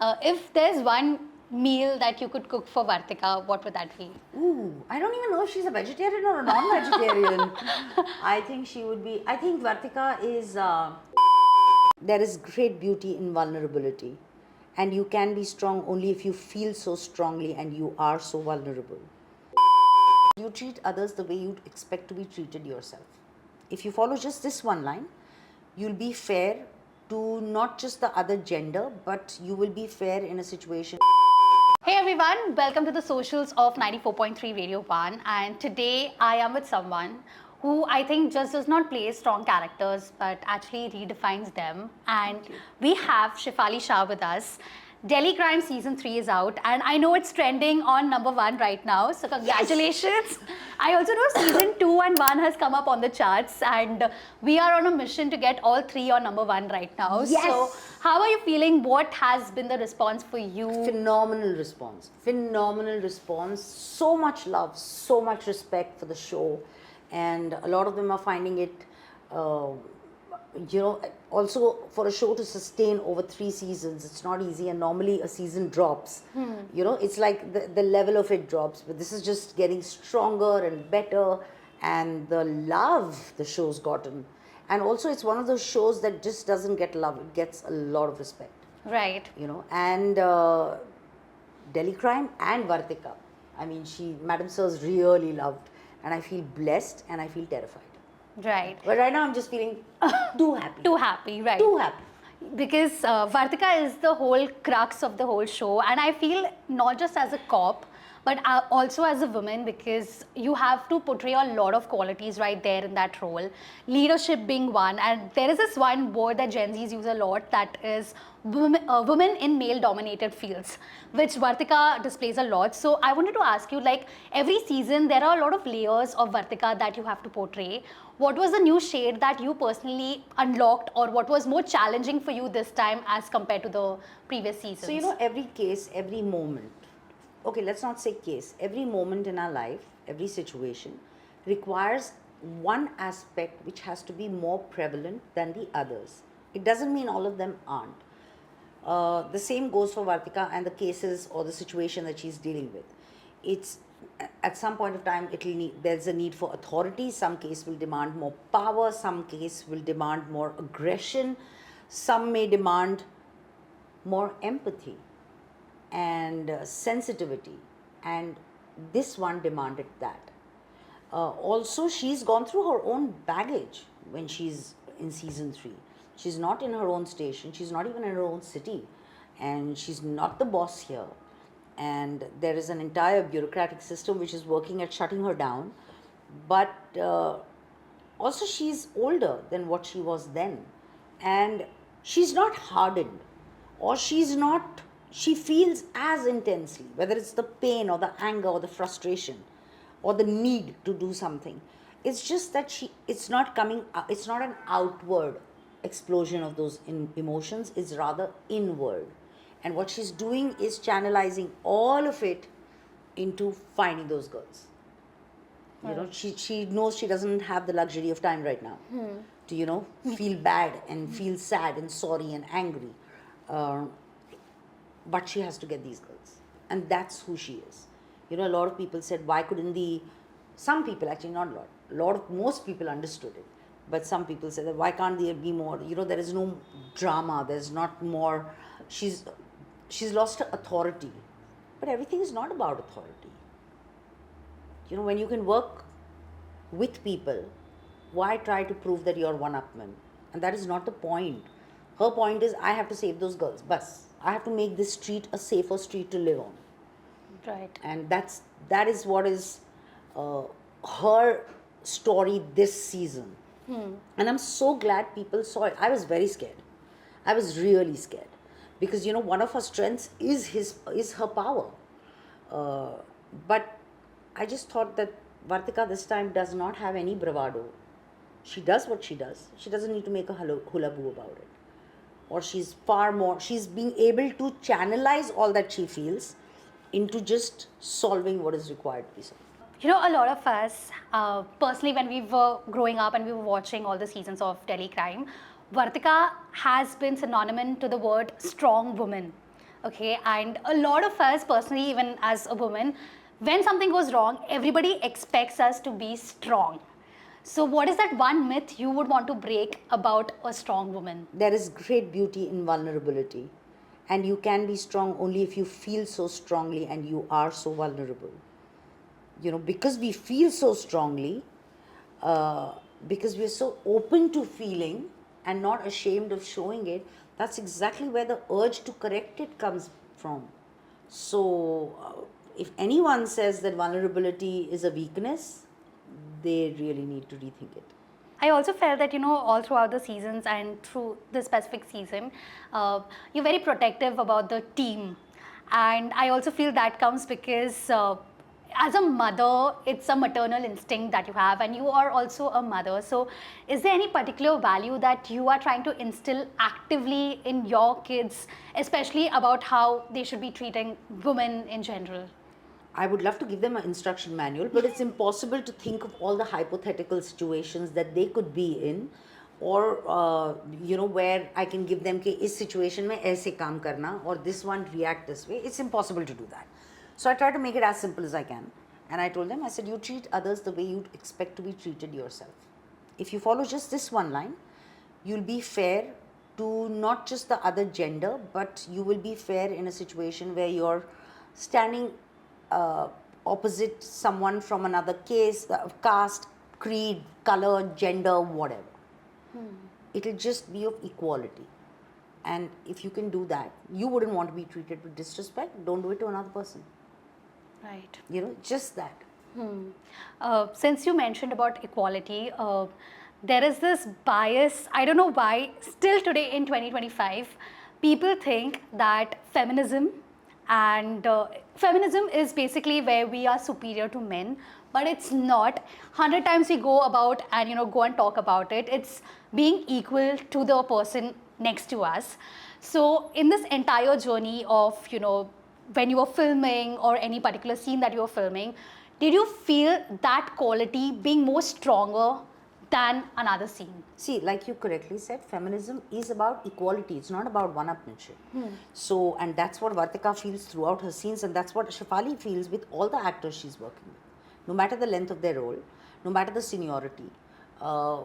If there's one meal that you could cook for Vartika, what would that be? Ooh, I don't even know if she's a vegetarian or a non-vegetarian. I think she would be. I think Vartika is. There is great beauty in vulnerability, and you can be strong only if you feel so strongly and you are so vulnerable. You treat others the way you'd expect to be treated yourself. If you follow just this one line, you'll be fair to not just the other gender, but you will be fair in a situation. Hey everyone, welcome to the socials of 94.3 Radio 1. And today I am with someone who I think just does not play strong characters but actually redefines them. And we have Shefali Shah with us. Delhi Crime Season 3 is out, and I know it's trending on #1 right now. So, congratulations. I also know Season 2 and 1 has come up on the charts, and we are on a mission to get all three on #1 right now. Yes. So, how are you feeling? What has been the response for you? Phenomenal response. Phenomenal response. So much love, so much respect for the show. And a lot of them are finding it, also for a show to sustain over 3 seasons, it's not easy. And normally a season drops. It's like the level of it drops. But this is just getting stronger and better. And the love the show's gotten. And also it's one of those shows that just doesn't get love. It gets a lot of respect. Right. And Delhi Crime and Vartika. I mean, Madam Sir's really loved, and I feel blessed and I feel terrified. Right. But right now I'm just feeling too happy. Too happy, right. Too happy. Because Vartika is the whole crux of the whole show, and I feel not just as a cop, but also as a woman, because you have to portray a lot of qualities right there in that role. Leadership being one, and there is this one word that Gen Zs use a lot, that is women in male-dominated fields, which Vartika displays a lot. So I wanted to ask you, like, every season there are a lot of layers of Vartika that you have to portray. What was the new shade that you personally unlocked, or what was more challenging for you this time as compared to the previous seasons? So, every case, every moment, okay, let's not say case, every moment in our life, every situation requires one aspect which has to be more prevalent than the others. It doesn't mean all of them aren't. The same goes for Vartika and the cases or the situation that she's dealing with. It's at some point of time there's a need for authority. Some case will demand more power, some case will demand more aggression, some may demand more empathy and sensitivity, and this one demanded that. Also, she's gone through her own baggage when she's in season 3. She's not in her own station, she's not even in her own city, and she's not the boss here. And there is an entire bureaucratic system which is working at shutting her down. But also she's older than what she was then. And she's not hardened, or she feels as intensely, whether it's the pain or the anger or the frustration or the need to do something. It's just that it's not an outward explosion of those emotions, it's rather inward. And what she's doing is channelizing all of it into finding those girls. She knows she doesn't have the luxury of time right now to, feel bad and feel sad and sorry and angry. But she has to get these girls. And that's who she is. A lot of people said, why couldn't some people, actually not a lot, most people understood it. But some people said that why can't there be more, there is no drama, there's not more, she's lost her authority. But everything is not about authority. When you can work with people, why try to prove that you're one-upman? And that is not the point. Her point is, I have to save those girls. Bas. I have to make this street a safer street to live on. Right. And that is what is her story this season. And I'm so glad people saw it. I was very scared. I was really scared. Because, one of her strengths is her power. But I just thought that Vartika this time does not have any bravado. She does what she does. She doesn't need to make a hula boo about it. Or she's being able to channelize all that she feels into just solving what is required to be solved. A lot of us, personally, when we were growing up and we were watching all the seasons of Delhi Crime, Vartika has been synonymous to the word strong woman. Okay, and a lot of us personally, even as a woman, when something goes wrong, everybody expects us to be strong. So, what is that one myth you would want to break about a strong woman? There is great beauty in vulnerability, and you can be strong only if you feel so strongly and you are so vulnerable. You know, because we feel so strongly, because we're so open to feeling and not ashamed of showing it, that's exactly where the urge to correct it comes from. So, if anyone says that vulnerability is a weakness, they really need to rethink it. I also felt that, all throughout the seasons and through the specific season, you're very protective about the team. And I also feel that comes because as a mother, it's a maternal instinct that you have, and you are also a mother. So, is there any particular value that you are trying to instill actively in your kids, especially about how they should be treating women in general? I would love to give them an instruction manual, but it's impossible to think of all the hypothetical situations that they could be in, or where I can give them कि इस situation में ऐसे काम करना or this one react this way. It's impossible to do that. So I try to make it as simple as I can, and I told them, I said, you treat others the way you'd expect to be treated yourself. If you follow just this one line, you'll be fair to not just the other gender, but you will be fair in a situation where you're standing opposite someone from another caste, creed, color, gender, whatever. It'll just be of equality. And if you can do that, you wouldn't want to be treated with disrespect. Don't do it to another person. Right. Just that. Since you mentioned about equality, there is this bias. I don't know why, still today in 2025, people think that feminism is basically where we are superior to men, but it's not. 100 times we go about and go and talk about it. It's being equal to the person next to us. So in this entire journey of when you were filming or any particular scene that you were filming, did you feel that quality being more stronger than another scene? See, like you correctly said, feminism is about equality. It's not about one-upmanship. So, and that's what Vartika feels throughout her scenes, and that's what Shefali feels with all the actors she's working with. No matter the length of their role, no matter the seniority, I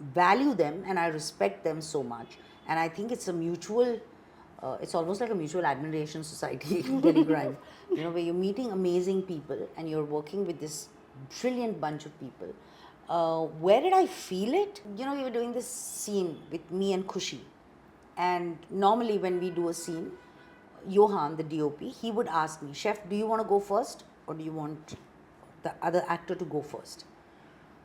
value them and I respect them so much. And I think it's a mutual, it's almost like a mutual admiration society in Telegram, where you're meeting amazing people and you're working with this brilliant bunch of people. Where did I feel it? We were doing this scene with me and Khushi. And normally when we do a scene, Johan, the DOP, he would ask me, Chef, do you want to go first or do you want the other actor to go first?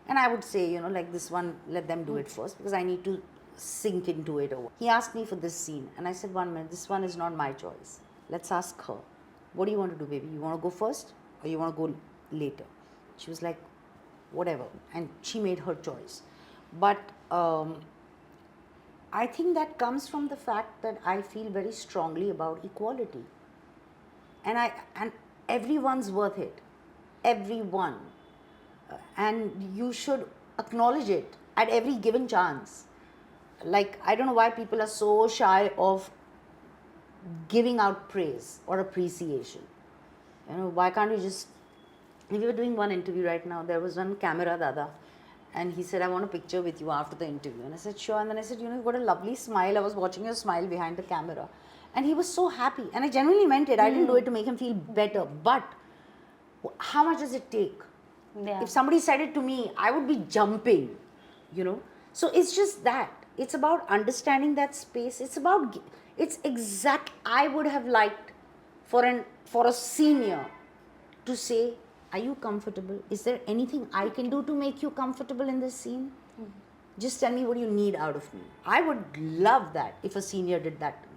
And I would say, like this one, let them do it first because I need to sink into it. He asked me for this scene and I said, 1 minute, this one is not my choice. Let's ask her. What do you want to do, baby? You want to go first or you want to go later? She was like, whatever. And she made her choice. But I think that comes from the fact that I feel very strongly about equality. And everyone's worth it. Everyone. And you should acknowledge it at every given chance. Like, I don't know why people are so shy of giving out praise or appreciation. Why can't you just... We were doing one interview right now. There was one camera dada, and he said, I want a picture with you after the interview. And I said, sure. And then I said, you've got a lovely smile. I was watching your smile behind the camera. And he was so happy. And I genuinely meant it. I didn't do it to make him feel better. But how much does it take? Yeah. If somebody said it to me, I would be jumping, So it's just that. It's about understanding that space. It's exact. I would have liked for a senior to say, are you comfortable? Is there anything I can do to make you comfortable in this scene? Just tell me what you need out of me. I would love that if a senior did that to me.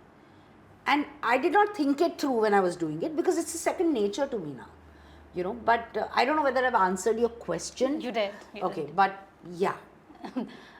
And I did not think it through when I was doing it because it's a second nature to me now. But I don't know whether I've answered your question. You did. Okay, but yeah.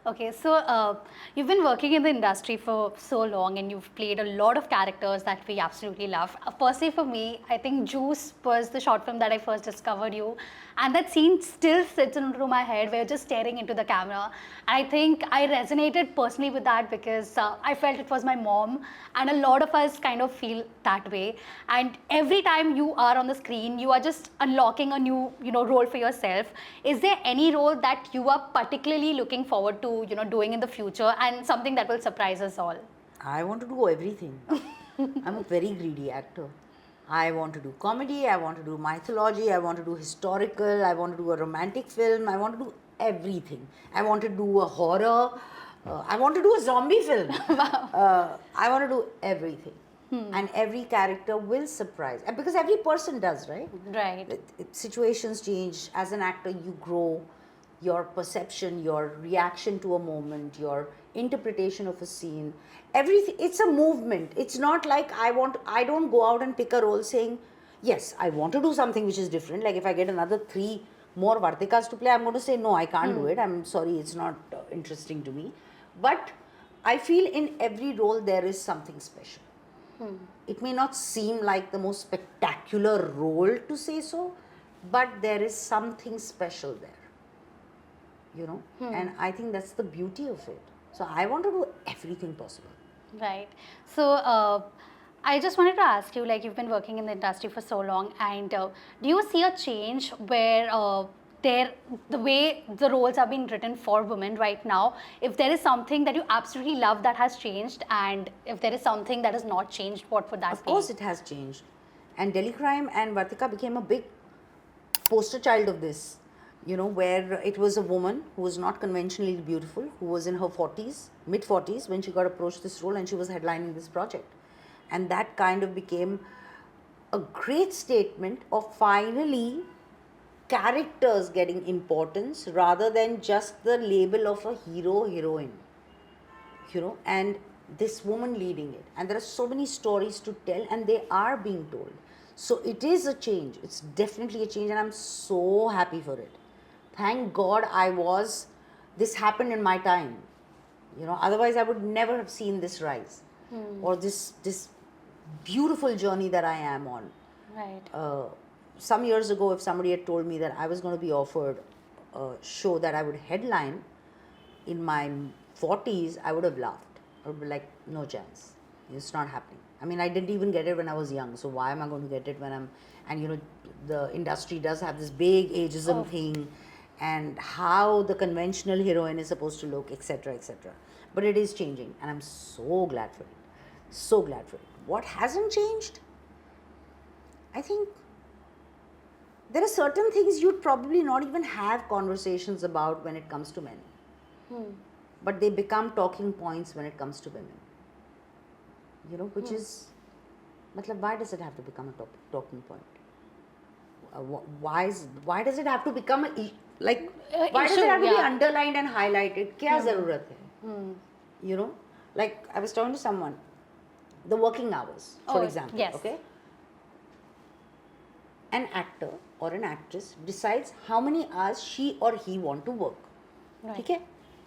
Okay, so you've been working in the industry for so long and you've played a lot of characters that we absolutely love. Personally, for me, I think Juice was the short film that I first discovered you. And that scene still sits into my head where you're just staring into the camera. I think I resonated personally with that because I felt it was my mom, and a lot of us kind of feel that way. And every time you are on the screen, you are just unlocking a new, role for yourself. Is there any role that you are particularly looking forward to, doing in the future, and something that will surprise us all? I want to do everything. I'm a very greedy actor. I want to do comedy, I want to do mythology, I want to do historical, I want to do a romantic film, I want to do everything. I want to do a horror, I want to do a zombie film. I want to do everything. And every character will surprise. And because every person does, right? Right. Situations change. As an actor, you grow. Your perception, your reaction to a moment, your interpretation of a scene, everything. It's a movement. It's not like I don't go out and pick a role saying, yes, I want to do something which is different. Like if I get another 3 more Vartikas to play, I'm going to say, no, I can't do it. I'm sorry, it's not interesting to me. But I feel in every role there is something special. It may not seem like the most spectacular role to say so, but there is something special there. And I think that's the beauty of it. So I want to do everything possible. Right. So I just wanted to ask you, like you've been working in the industry for so long, and do you see a change where the way the roles are being written for women right now, if there is something that you absolutely love that has changed, and if there is something that has not changed, what would that be? Of course it has changed. And Delhi Crime and Vartika became a big poster child of this. Where it was a woman who was not conventionally beautiful, who was in her 40s, mid 40s, when she got approached this role, and she was headlining this project. And that kind of became a great statement of finally characters getting importance rather than just the label of a hero, heroine. And this woman leading it. And there are so many stories to tell, and they are being told. So it is a change. It's definitely a change, and I'm so happy for it. Thank God this happened in my time. Otherwise I would never have seen this rise or this beautiful journey that I am on. Right. Some years ago, if somebody had told me that I was going to be offered a show that I would headline in my 40s, I would have laughed. I would be like, no chance. It's not happening. I mean, I didn't even get it when I was young. So why am I going to get it when I'm... And the industry does have this big ageism thing, and how the conventional heroine is supposed to look, etc., etc. But it is changing, and I'm so glad for it. So glad for it. What hasn't changed? I think there are certain things you'd probably not even have conversations about when it comes to men. But they become talking points when it comes to women. Which is... why does it have to become a talking point? Why does it have to become why does it have to be underlined and highlighted? Kya zarurat hai? Like I was talking to someone, the working hours, for example. Yes. Okay, an actor or an actress decides how many hours she or he want to work. Right. Okay?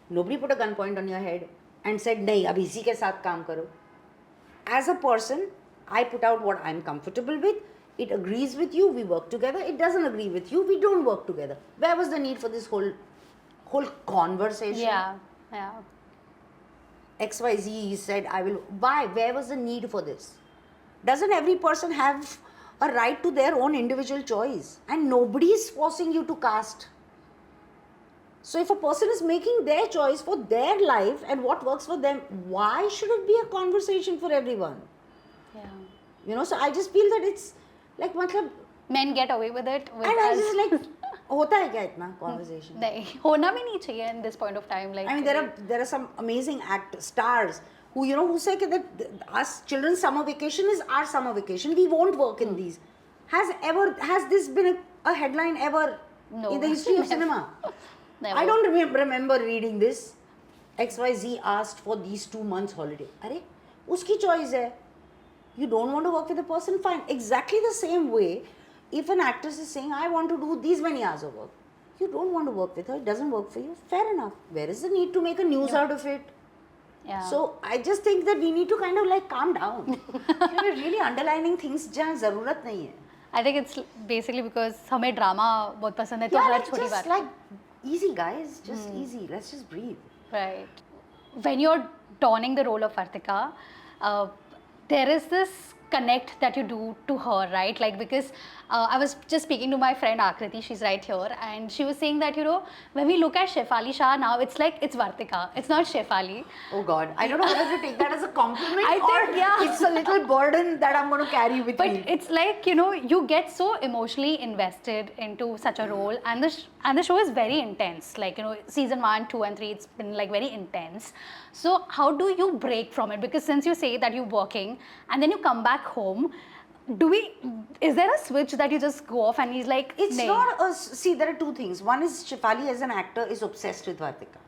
Nobody put a gunpoint on your head and said, "Nahi, ab isi ke saath kaam karo." As a person, I put out what I'm comfortable with. It agrees with you, we work together. It doesn't agree with you, we don't work together. Where was the need for this whole conversation? Yeah. XYZ said, I will... Why? Where was the need for this? Doesn't every person have a right to their own individual choice? And nobody is forcing you to cast. So if a person is making their choice for their life and what works for them, why should it be a conversation for everyone? Yeah. So I just feel that it's like, men get away with it. And I just like, hota hai kya itna conversation? नहीं होना भी नहीं चाहिए in this point of time. Like I mean, there are some amazing stars who say that us children's summer vacation is our summer vacation. We won't work in these. Has this been a headline ever in the history of cinema? Never. I don't remember reading this. XYZ asked for these 2 months holiday. Arey, uski choice hai. You don't want to work with a person, fine. Exactly the same way, if an actress is saying, I want to do these many hours of work, You don't want to work with her, it doesn't work for you, fair enough. Where is the need to make a news out of it? Yeah. So I just think that we need to kind of like calm down. We're really underlining things जहाँ ज़रूरत नहीं है. I think it's basically because हमें drama बहुत पसंद है तो Yeah, हर like छोटी just बात. like easy guys, just easy. Let's just breathe. Right. When you're donning the role of Vartika, there is this connect that you do to her, right? Like, because I was just speaking to my friend Akriti, she's right here, and she was saying that, you know, when we look at Shefali Shah now, it's like it's Vartika, it's not Shefali. Oh God, I don't know whether to take that as a compliment I or think, yeah. it's a little burden that I'm going to carry with But me. it's like, you know, you get so emotionally invested into such a role, and the show is very intense. Like, you know, season 1, 2, and 3, it's been like very intense. So how do you break from it? Because since you say that you're working and then you come back home, is there a switch that you just go off and he's like, It's "Nahin." not a, see, there are two things. One is Shefali as an actor is obsessed with Vartika,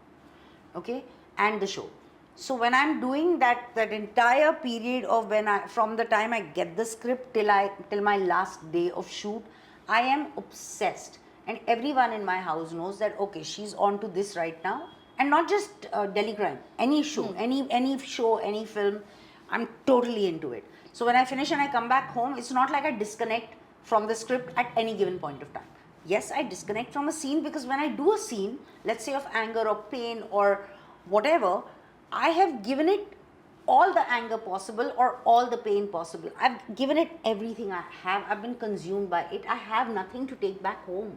okay, and the show. So when I'm doing that entire period of from the time I get the script till my last day of shoot, I am obsessed, and everyone in my house knows that okay, she's on to this right now, and not just Delhi Crime, any show, any show, any film, I'm totally into it. So when I finish and I come back home, it's not like I disconnect from the script at any given point of time. Yes, I disconnect from a scene because when I do a scene, let's say of anger or pain or whatever, I have given it all the anger possible or all the pain possible. I've given it everything I have. I've been consumed by it. I have nothing to take back home.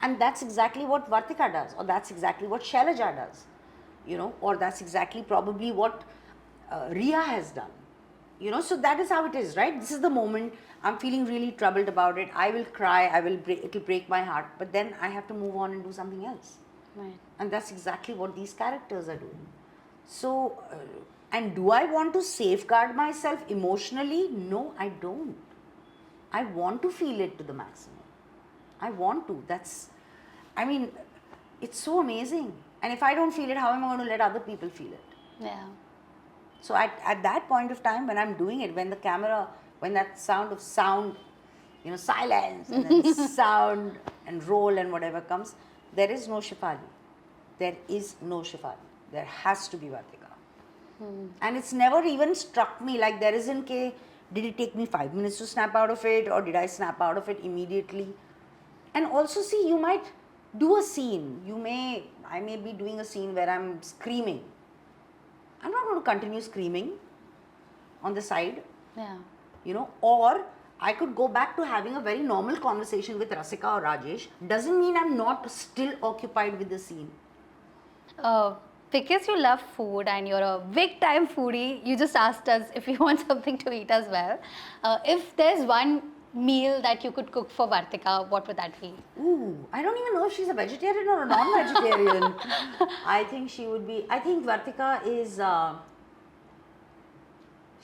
And that's exactly what Vartika does, or that's exactly what Shailaja does, you know, or that's exactly probably what Riya has done. You know, so that is how it is, right? This is the moment I'm feeling really troubled about it. I will cry, it'll break my heart, but then I have to move on and do something else. Right. And that's exactly what these characters are doing. So, and do I want to safeguard myself emotionally? No, I don't. I want to feel it to the maximum. I want to. I mean, it's so amazing. And if I don't feel it, how am I going to let other people feel it? Yeah. So at that point of time when I'm doing it, when that sound, you know, silence and then sound and roll and whatever comes, there is no Shefali. There is no Shefali. There has to be Vartika. And it's never even struck me like there isn't did it take me 5 minutes to snap out of it or did I snap out of it immediately? And also see, you might do a scene. I may be doing a scene where I'm screaming. I'm not going to continue screaming on the side, Yeah. you know, or I could go back to having a very normal conversation with Rasika or Rajesh. Doesn't mean I'm not still occupied with the scene. Because you love food and you're a big time foodie, you just asked us if you want something to eat as well. If there's one meal that you could cook for Vartika, what would that be? Ooh, I don't even know if she's a vegetarian or a non-vegetarian. I think she would be. I think Vartika is.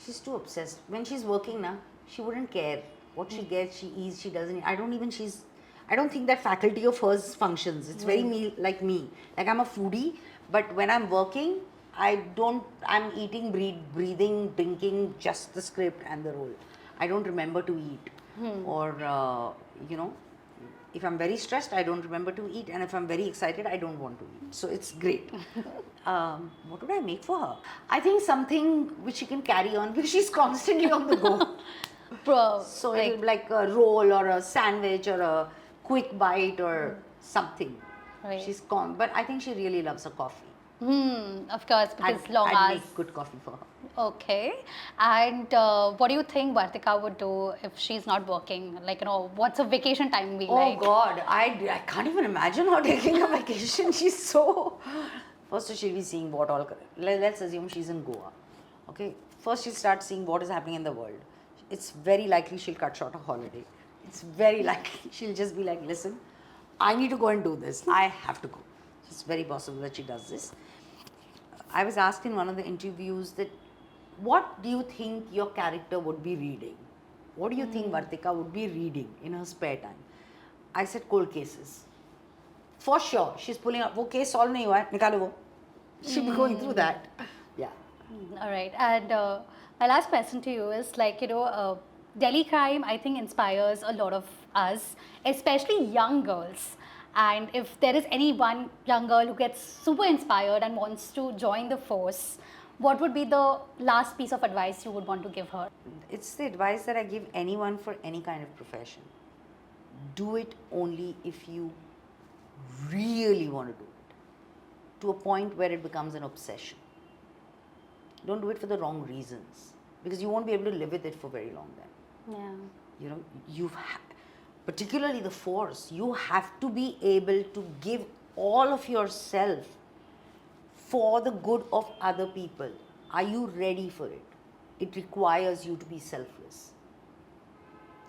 She's too obsessed. When she's working now, she wouldn't care what she gets. She eats. She doesn't. I don't think that faculty of hers functions. It's very like me. Like I'm a foodie, but when I'm working, I'm eating, breathing, drinking just the script and the role. I don't remember to eat. Or, you know, if I'm very stressed, I don't remember to eat. And if I'm very excited, I don't want to eat. So it's great. What would I make for her? I think something which she can carry on because she's constantly on the go. So it'll be like a roll or a sandwich or a quick bite or something. Right. But I think she really loves her coffee. Of course, because long I'd hours. make good coffee for her. Okay. And what do you think Vartika would do if she's not working? Like, you know, what's a vacation time be like? Oh God, I can't even imagine her taking a vacation. She's so... First she'll be seeing what all... Let's assume she's in Goa. Okay. First she'll start seeing what is happening in the world. It's very likely she'll cut short a holiday. It's very likely she'll just be like, listen, I need to go and do this. I have to go. It's very possible that she does this. I was asked in one of the interviews that what do you think your character would be reading? What do you think Vartika would be reading in her spare time? I said cold cases. For sure, she's pulling up. वो case solve नहीं हुआ है, निकालो वो. She'll be going through that. Yeah. All right. And my last question to you is like, you know, Delhi Crime, I think, inspires a lot of us, especially young girls. And if there is any one young girl who gets super inspired and wants to join the force, what would be the last piece of advice you would want to give her? It's the advice that I give anyone for any kind of profession. Do it only if you really want to do it, to a point where it becomes an obsession. Don't do it for the wrong reasons, because you won't be able to live with it for very long then. Yeah. You know, particularly the force, you have to be able to give all of yourself for the good of other people. Are you ready for it? It requires you to be selfless,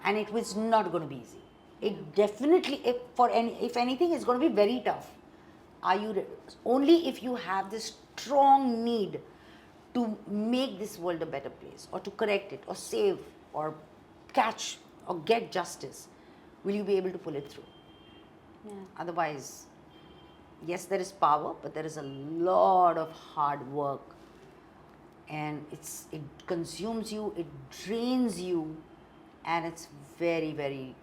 and it was not going to be easy. It definitely, if anything, it's going to be very tough. Are you ready? Only if you have this strong need to make this world a better place, or to correct it, or save, or catch, or get justice, will you be able to pull it through. Yeah. Otherwise, yes, there is power, but there is a lot of hard work, and it consumes you, it drains you, and it's very, very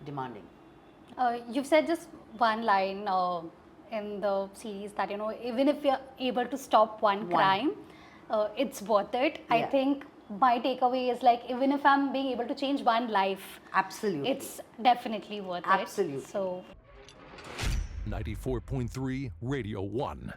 demanding. You've said just one line in the series that, you know, even if you're able to stop one crime, it's worth it. I Yeah. think my takeaway is like, even if I'm being able to change one life, Absolutely. it's definitely worth Absolutely. it. So 94.3 Radio 1.